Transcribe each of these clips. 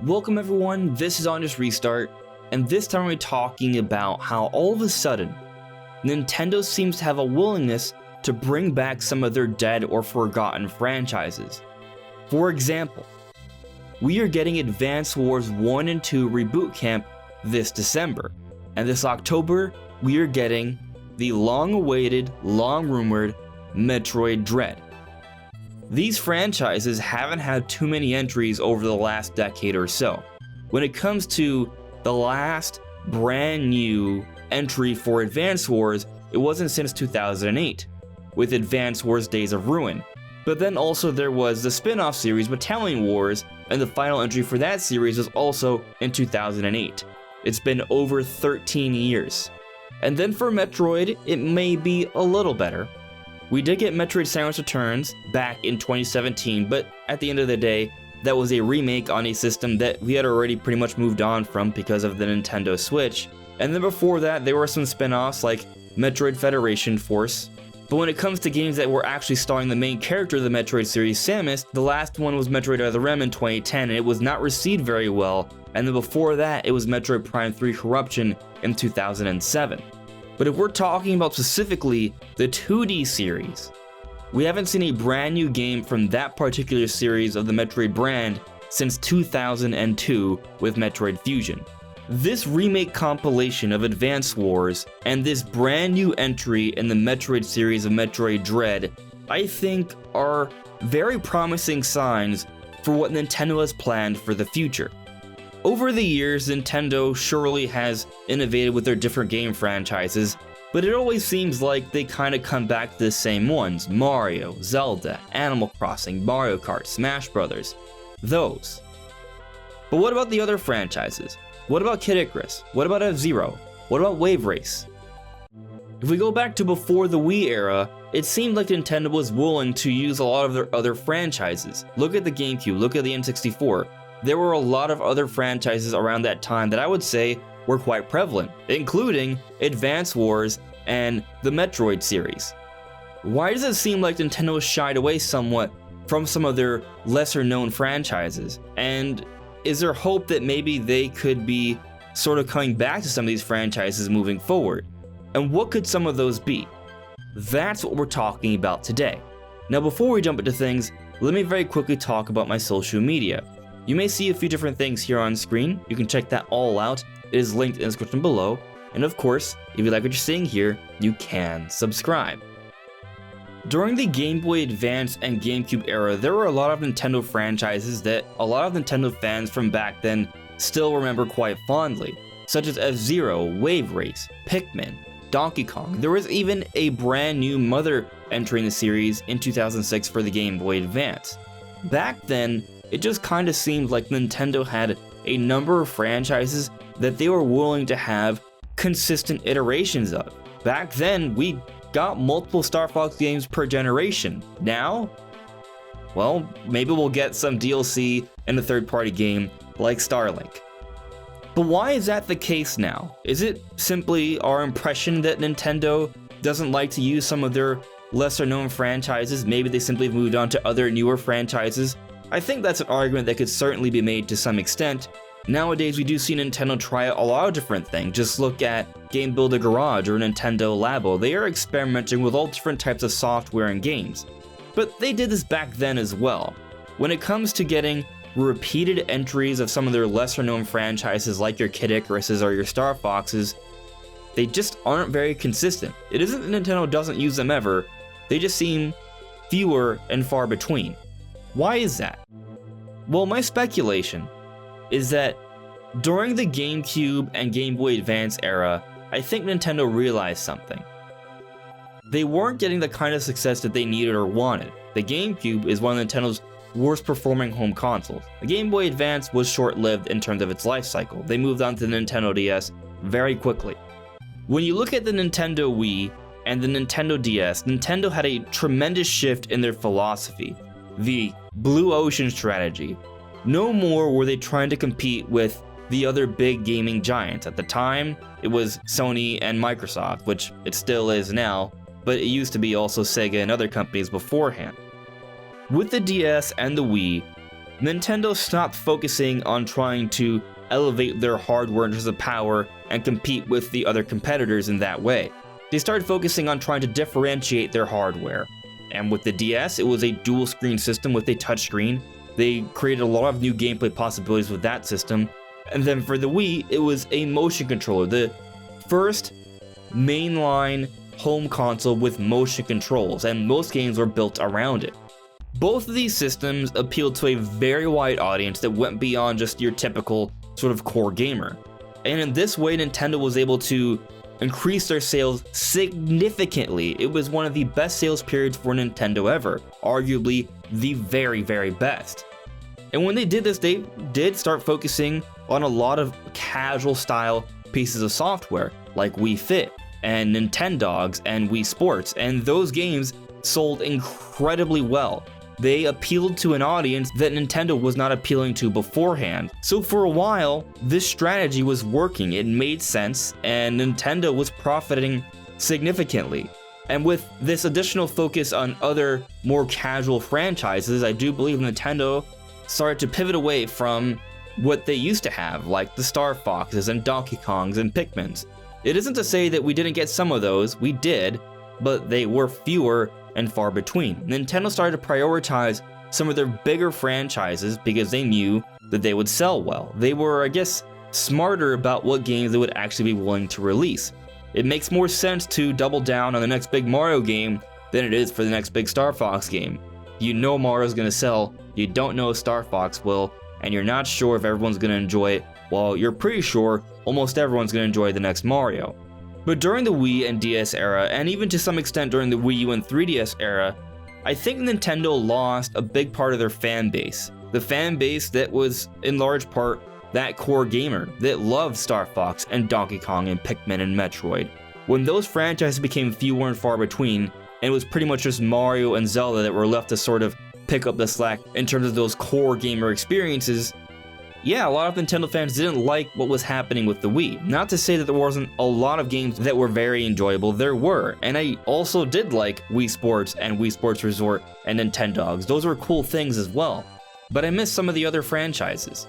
Welcome everyone, this is On Just Restart, and this time we're talking about how all of a sudden, Nintendo seems to have a willingness to bring back some of their dead or forgotten franchises. For example, we are getting Advance Wars 1 and 2 Reboot Camp this December, and this October, we are getting the long-awaited, long-rumored Metroid Dread. These franchises haven't had too many entries over the last decade or so. When it comes to the last brand new entry for Advance Wars, it wasn't since 2008, with Advance Wars Days of Ruin. But then also there was the spin-off series Battalion Wars, and the final entry for that series was also in 2008. It's been over 13 years. And then for Metroid, it may be a little better. We did get Metroid Samus Returns back in 2017, but at the end of the day, that was a remake on a system that we had already pretty much moved on from because of the Nintendo Switch. And then before that, there were some spin-offs like Metroid Federation Force. But when it comes to games that were actually starring the main character of the Metroid series, Samus, the last one was Metroid Other M in 2010, and it was not received very well. And then before that, it was Metroid Prime 3 Corruption in 2007. But if we're talking about specifically the 2D series, we haven't seen a brand new game from that particular series of the Metroid brand since 2002 with Metroid Fusion. This remake compilation of Advance Wars and this brand new entry in the Metroid series of Metroid Dread, I think are very promising signs for what Nintendo has planned for the future. Over the years, Nintendo surely has innovated with their different game franchises, but it always seems like they kinda come back to the same ones: Mario, Zelda, Animal Crossing, Mario Kart, Smash Brothers. Those. But what about the other franchises? What about Kid Icarus? What about F-Zero? What about Wave Race? If we go back to before the Wii era, it seemed like Nintendo was willing to use a lot of their other franchises. Look at the GameCube, look at the N64. There were a lot of other franchises around that time that I would say were quite prevalent, including Advance Wars and the Metroid series. Why does it seem like Nintendo shied away somewhat from some of their lesser known franchises? And is there hope that maybe they could be sort of coming back to some of these franchises moving forward? And what could some of those be? That's what we're talking about today. Now before we jump into things, let me very quickly talk about my social media. You may see a few different things here on screen. You can check that all out. It is linked in the description below. And of course, if you like what you're seeing here, you can subscribe. During the Game Boy Advance and GameCube era, there were a lot of Nintendo franchises that a lot of Nintendo fans from back then still remember quite fondly, such as F-Zero, Wave Race, Pikmin, Donkey Kong. There was even a brand new Mother entry in the series in 2006 for the Game Boy Advance. Back then, it just kinda seemed like Nintendo had a number of franchises that they were willing to have consistent iterations of. Back then, we got multiple Star Fox games per generation. Now, well, maybe we'll get some DLC in a third-party game like Starlink. But why is that the case now? Is it simply our impression that Nintendo doesn't like to use some of their lesser-known franchises? Maybe they simply moved on to other newer franchises? I think that's an argument that could certainly be made to some extent. Nowadays, we do see Nintendo try a lot of different things. Just look at Game Builder Garage or Nintendo Labo. They are experimenting with all different types of software and games. But they did this back then as well. When it comes to getting repeated entries of some of their lesser known franchises like your Kid Icaruses or your Star Foxes, they just aren't very consistent. It isn't that Nintendo doesn't use them ever, they just seem fewer and far between. Why is that? Well, my speculation is that during the GameCube and Game Boy Advance era, I think Nintendo realized something. They weren't getting the kind of success that they needed or wanted. The GameCube is one of Nintendo's worst performing home consoles. The Game Boy Advance was short-lived in terms of its life cycle. They moved on to the Nintendo DS very quickly. When you look at the Nintendo Wii and the Nintendo DS, Nintendo had a tremendous shift in their philosophy. The Blue Ocean strategy. No more were they trying to compete with the other big gaming giants. At the time, it was Sony and Microsoft, which it still is now, but it used to be also Sega and other companies beforehand. With the DS and the Wii, Nintendo stopped focusing on trying to elevate their hardware in terms of power and compete with the other competitors in that way. They started focusing on trying to differentiate their hardware. And with the DS, it was a dual screen system with a touchscreen. They created a lot of new gameplay possibilities with that system. And then for the Wii, it was a motion controller, the first mainline home console with motion controls, and most games were built around it. Both of these systems appealed to a very wide audience that went beyond just your typical sort of core gamer. And in this way, Nintendo was able to increase their sales significantly. It was one of the best sales periods for Nintendo ever, arguably the very, very best. And when they did this, they did start focusing on a lot of casual style pieces of software, like Wii Fit and Nintendogs and Wii Sports, and those games sold incredibly well. They appealed to an audience that Nintendo was not appealing to beforehand. So for a while, this strategy was working, it made sense, and Nintendo was profiting significantly. And with this additional focus on other more casual franchises, I do believe Nintendo started to pivot away from what they used to have, like the Star Foxes and Donkey Kongs and Pikmins. It isn't to say that we didn't get some of those, we did, but they were fewer and far between. Nintendo started to prioritize some of their bigger franchises because they knew that they would sell well. They were, I guess, smarter about what games they would actually be willing to release. It makes more sense to double down on the next big Mario game than it is for the next big Star Fox game. You know Mario's gonna sell, you don't know if Star Fox will, and you're not sure if everyone's gonna enjoy it, while you're pretty sure almost everyone's gonna enjoy the next Mario. But during the Wii and DS era, and even to some extent during the Wii U and 3DS era, I think Nintendo lost a big part of their fan base. The fan base that was, in large part, that core gamer that loved Star Fox and Donkey Kong and Pikmin and Metroid. When those franchises became fewer and far between, and it was pretty much just Mario and Zelda that were left to sort of pick up the slack in terms of those core gamer experiences, yeah, a lot of Nintendo fans didn't like what was happening with the Wii. Not to say that there wasn't a lot of games that were very enjoyable, there were, and I also did like Wii Sports and Wii Sports Resort and Nintendogs. Those were cool things as well, but I missed some of the other franchises.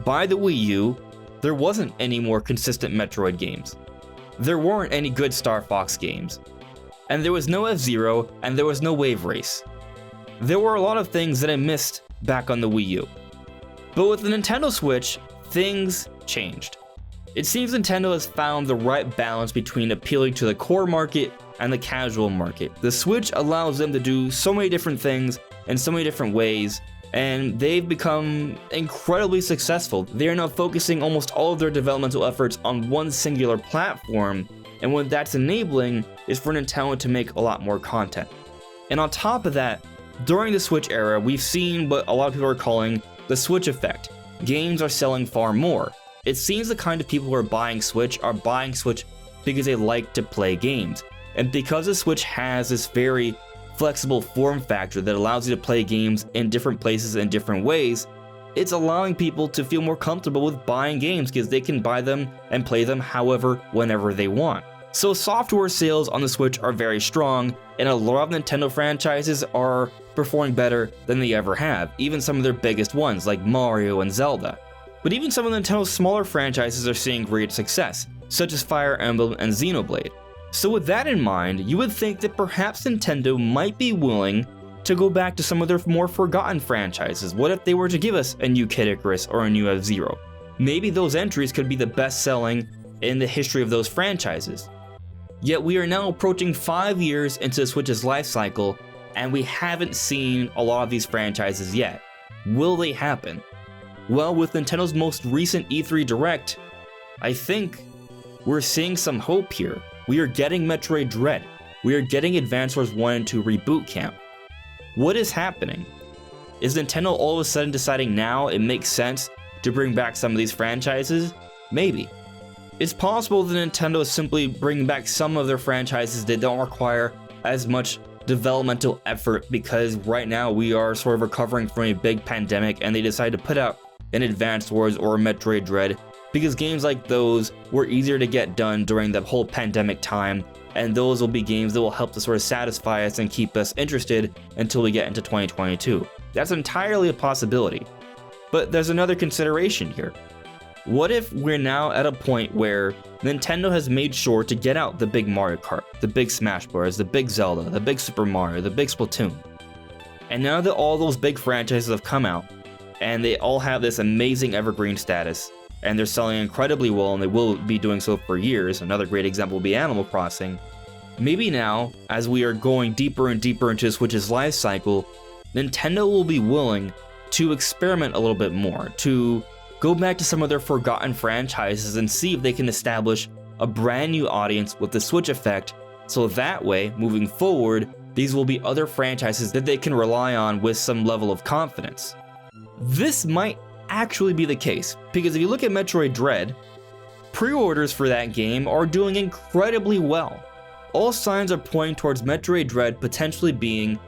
By the Wii U, there wasn't any more consistent Metroid games. There weren't any good Star Fox games. And there was no F-Zero, and there was no Wave Race. There were a lot of things that I missed back on the Wii U. But with the Nintendo Switch, things changed. It seems Nintendo has found the right balance between appealing to the core market and the casual market. The Switch allows them to do so many different things in so many different ways, and they've become incredibly successful. They are now focusing almost all of their developmental efforts on one singular platform, and what that's enabling is for Nintendo to make a lot more content. And on top of that, during the Switch era, we've seen what a lot of people are calling the Switch effect. Games are selling far more. It seems the kind of people who are buying Switch because they like to play games. And because the Switch has this very flexible form factor that allows you to play games in different places in different ways, it's allowing people to feel more comfortable with buying games because they can buy them and play them however, whenever they want. So software sales on the Switch are very strong, and a lot of Nintendo franchises are performing better than they ever have, even some of their biggest ones like Mario and Zelda. But even some of Nintendo's smaller franchises are seeing great success, such as Fire Emblem and Xenoblade. So with that in mind, you would think that perhaps Nintendo might be willing to go back to some of their more forgotten franchises. What if they were to give us a new Kid Icarus or a new F-Zero? Maybe those entries could be the best selling in the history of those franchises. Yet we are now approaching 5 years into the Switch's life cycle, and we haven't seen a lot of these franchises yet. Will they happen? Well, with Nintendo's most recent E3 Direct, I think we're seeing some hope here. We are getting Metroid Dread. We are getting Advance Wars 1 and 2 Reboot Camp. What is happening? Is Nintendo all of a sudden deciding now it makes sense to bring back some of these franchises? Maybe. It's possible that Nintendo is simply bringing back some of their franchises that don't require as much developmental effort because right now we are sort of recovering from a big pandemic and they decide to put out an Advance Wars or a Metroid Dread because games like those were easier to get done during the whole pandemic time, and those will be games that will help to sort of satisfy us and keep us interested until we get into 2022. That's entirely a possibility. But there's another consideration here. What if we're now at a point where Nintendo has made sure to get out the big Mario Kart, the big Smash Bros, the big Zelda, the big Super Mario, the big Splatoon, and now that all those big franchises have come out, and they all have this amazing evergreen status, and they're selling incredibly well, and they will be doing so for years. Another great example will be Animal Crossing. Maybe now, as we are going deeper and deeper into Switch's life cycle, Nintendo will be willing to experiment a little bit more, to go back to some of their forgotten franchises and see if they can establish a brand new audience with the Switch effect, so that way, moving forward, these will be other franchises that they can rely on with some level of confidence. This might actually be the case, because if you look at Metroid Dread, pre-orders for that game are doing incredibly well. All signs are pointing towards Metroid Dread potentially being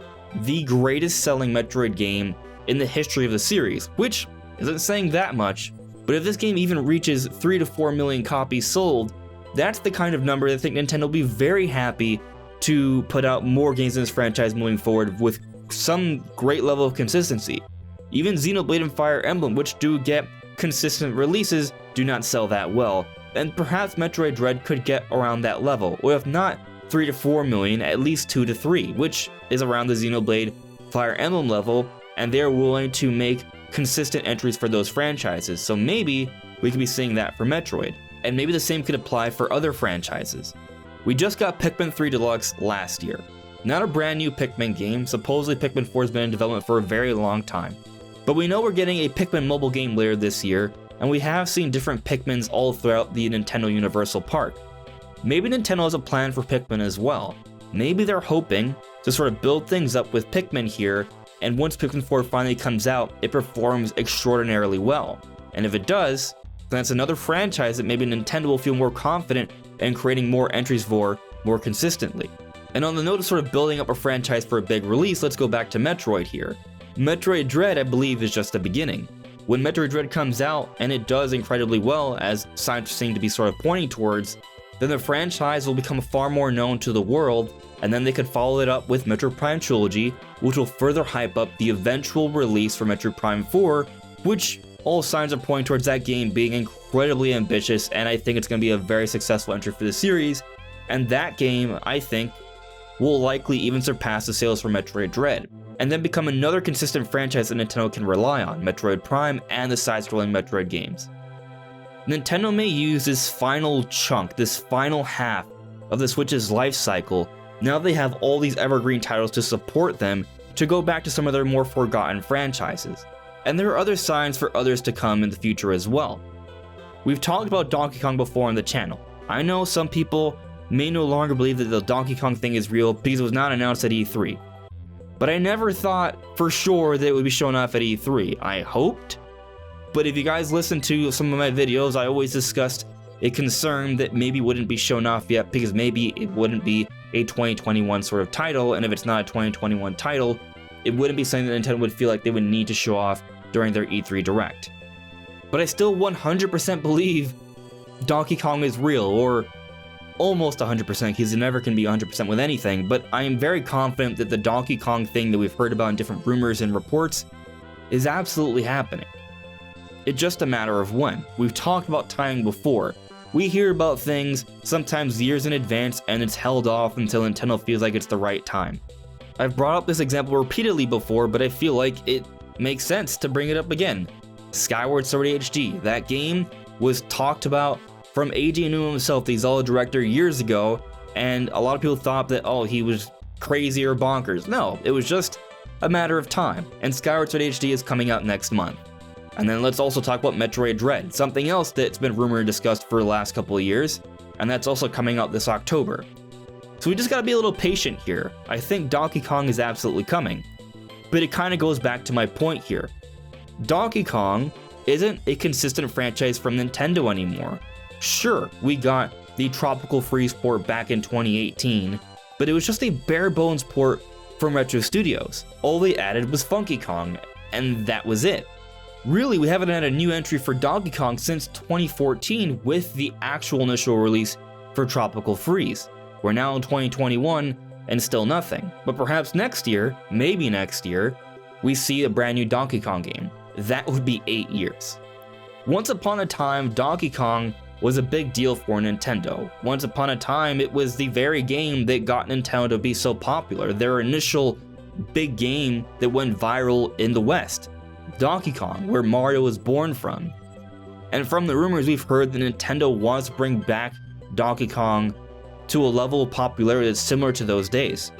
the greatest selling Metroid game in the history of the series, which isn't saying that much, but if this game even reaches 3 to 4 million copies sold, that's the kind of number that I think Nintendo will be very happy to put out more games in this franchise moving forward with some great level of consistency. Even Xenoblade and Fire Emblem, which do get consistent releases, do not sell that well, and perhaps Metroid Dread could get around that level, or if not 3 to 4 million, at least 2 to 3, which is around the Xenoblade Fire Emblem level, and they're willing to make consistent entries for those franchises, so maybe we could be seeing that for Metroid, and maybe the same could apply for other franchises. We just got Pikmin 3 Deluxe last year. Not a brand new Pikmin game, supposedly Pikmin 4 has been in development for a very long time. But we know we're getting a Pikmin mobile game later this year, and we have seen different Pikmins all throughout the Nintendo Universal Park. Maybe Nintendo has a plan for Pikmin as well. Maybe they're hoping to sort of build things up with Pikmin here, and once Pikmin 4 finally comes out, it performs extraordinarily well. And if it does, then that's another franchise that maybe Nintendo will feel more confident in creating more entries for more consistently. And on the note of sort of building up a franchise for a big release, let's go back to Metroid here. Metroid Dread, I believe, is just the beginning. When Metroid Dread comes out, and it does incredibly well, as signs seem to be sort of pointing towards, then the franchise will become far more known to the world, and then they could follow it up with Metroid Prime Trilogy, which will further hype up the eventual release for Metroid Prime 4, which all signs are pointing towards that game being incredibly ambitious, and I think it's going to be a very successful entry for the series, and that game, I think, will likely even surpass the sales for Metroid Dread, and then become another consistent franchise that Nintendo can rely on, Metroid Prime and the side-scrolling Metroid games. Nintendo may use this final chunk, this final half of the Switch's life cycle, now they have all these evergreen titles to support them, to go back to some of their more forgotten franchises. And there are other signs for others to come in the future as well. We've talked about Donkey Kong before on the channel. I know some people may no longer believe that the Donkey Kong thing is real because it was not announced at E3. But I never thought for sure that it would be shown off at E3. I hoped. But if you guys listen to some of my videos, I always discussed a concern that maybe wouldn't be shown off yet because maybe it wouldn't be a 2021 sort of title, and if it's not a 2021 title, it wouldn't be something that Nintendo would feel like they would need to show off during their E3 Direct. But I still 100% believe Donkey Kong is real, or almost 100%, because it never can be 100% with anything, but I am very confident that the Donkey Kong thing that we've heard about in different rumors and reports is absolutely happening. It's just a matter of when. We've talked about timing before. We hear about things sometimes years in advance, and it's held off until Nintendo feels like it's the right time. I've brought up this example repeatedly before, but I feel like it makes sense to bring it up again. Skyward Sword HD, that game was talked about from Eiji Aonuma himself, the Zelda director, years ago, and a lot of people thought that, oh, he was crazy or bonkers. No, it was just a matter of time, and Skyward Sword HD is coming out next month. And then let's also talk about Metroid Dread, something else that's been rumored and discussed for the last couple of years, and that's also coming out this October. So we just gotta be a little patient here. I think Donkey Kong is absolutely coming, but it kinda goes back to my point here. Donkey Kong isn't a consistent franchise from Nintendo anymore. Sure, we got the Tropical Freeze port back in 2018, but it was just a bare bones port from Retro Studios. All they added was Funky Kong, and that was it. Really, we haven't had a new entry for Donkey Kong since 2014 with the actual initial release for Tropical Freeze. We're now in 2021 and still nothing. But perhaps next year, maybe next year, we see a brand new Donkey Kong game. That would be 8 years. Once upon a time, Donkey Kong was a big deal for Nintendo. Once upon a time, it was the very game that got Nintendo to be so popular. Their initial big game that went viral in the West. Donkey Kong, where Mario was born from. And from the rumors we've heard that Nintendo wants to bring back Donkey Kong to a level of popularity that's similar to those days.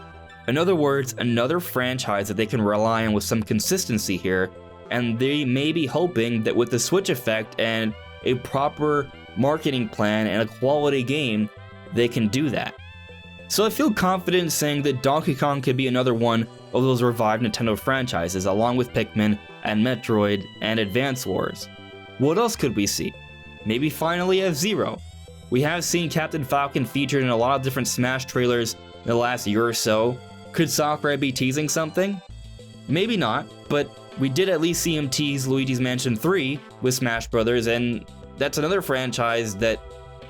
In other words, another franchise that they can rely on with some consistency here, and they may be hoping that with the Switch effect and a proper marketing plan and a quality game, they can do that. So I feel confident in saying that Donkey Kong could be another one of those revived Nintendo franchises, along with Pikmin and Metroid and Advance Wars. What else could we see? Maybe finally F-Zero. We have seen Captain Falcon featured in a lot of different Smash trailers in the last year or so. Could Sakurai be teasing something? Maybe not, but we did at least see him tease Luigi's Mansion 3 with Smash Brothers, and that's another franchise that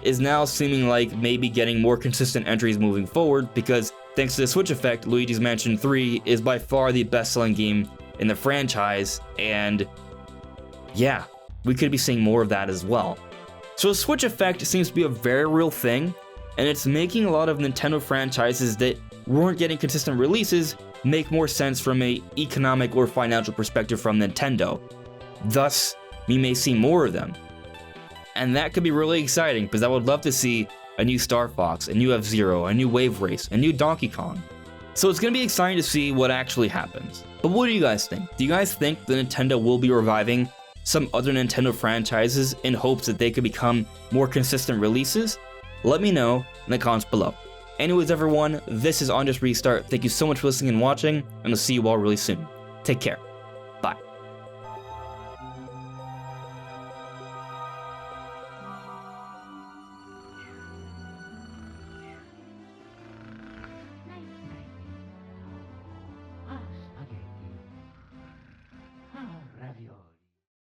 is now seeming like maybe getting more consistent entries moving forward, because thanks to the Switch effect, Luigi's Mansion 3 is by far the best-selling game in the franchise, and yeah, we could be seeing more of that as well. So the Switch effect seems to be a very real thing, and it's making a lot of Nintendo franchises that weren't getting consistent releases make more sense from an economic or financial perspective from Nintendo. Thus, we may see more of them. And that could be really exciting, because I would love to see a new Star Fox, a new F-Zero, a new Wave Race, a new Donkey Kong. So it's going to be exciting to see what actually happens. But what do you guys think? Do you guys think that Nintendo will be reviving some other Nintendo franchises in hopes that they could become more consistent releases? Let me know in the comments below. Anyways everyone, this is On Just Restart. Thank you so much for listening and watching, and I'll see you all really soon. Take care.